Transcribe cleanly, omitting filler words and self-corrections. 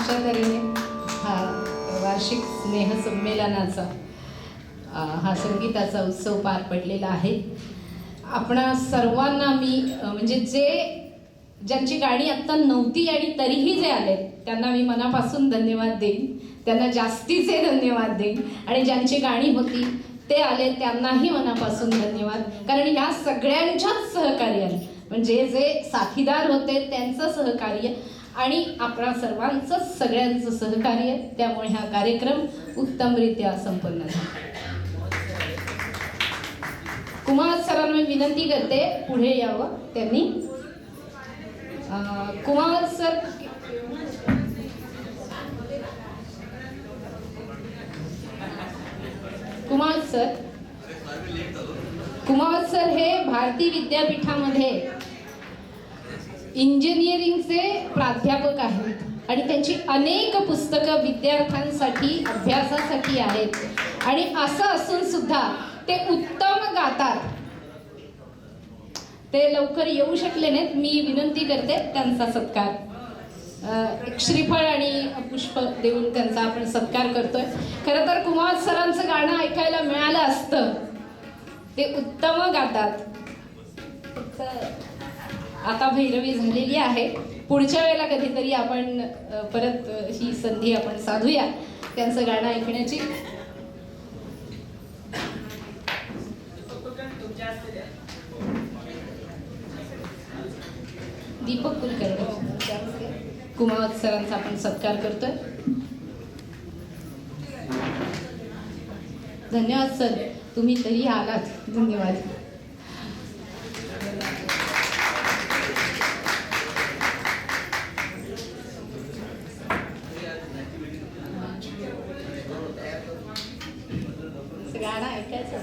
अशा तऱ्हेने हा वार्षिक स्नेहसंमेलनाचा हा संगीताचा उत्सव पार पडलेला आहे. आपणा सर्वांना मी म्हणजे ज्यांची गाणी आत्ता नव्हती आणि तरीही जे आले त्यांना मी मनापासून धन्यवाद देईन, त्यांना जास्तीचे धन्यवाद देईन. आणि ज्यांची गाणी होती ते आले त्यांनाही मनापासून धन्यवाद. कारण या सगळ्यांच्याच सहकार्याने म्हणजे जे साथीदार होते त्यांचं सहकार्य आणि आपणा सर्वांचं सगळ्यांचं सहकार्य, त्यामुळे हा कार्यक्रम उत्तमरित्या संपन्न झाला. कुमार सरांना मी विनंती करते पुढे यावं. त्यांनी कुमार सर कुमार सर हे भारती विद्यापीठामध्ये इंजिनिअरिंगचे प्राध्यापक आहेत आणि त्यांची अनेक पुस्तकं विद्यार्थ्यांसाठी अभ्यासासाठी आहेत. आणि असं असून सुद्धा ते उत्तम गातात. ते लवकर येऊ शकले नाहीत. मी विनंती करते त्यांचा सत्कार एक श्रीफळ आणि पुष्प देऊन त्यांचा आपण सत्कार करतोय. खरं तर कुमार सरांचं गाणं ऐकायला मिळालं असतं. ते उत्तम गातात. आता भैरवी झालेली आहे. पुढच्या वेळेला कधीतरी आपण परत ही संधी आपण साधूया त्यांचं गाणं ऐकण्याची. दीपक कुलकर्णी कुमार सरांचा आपण सत्कार करतोय. धन्यवाद सर, तुम्ही तरी आलात. धन्यवाद. गाणं ऐकायचं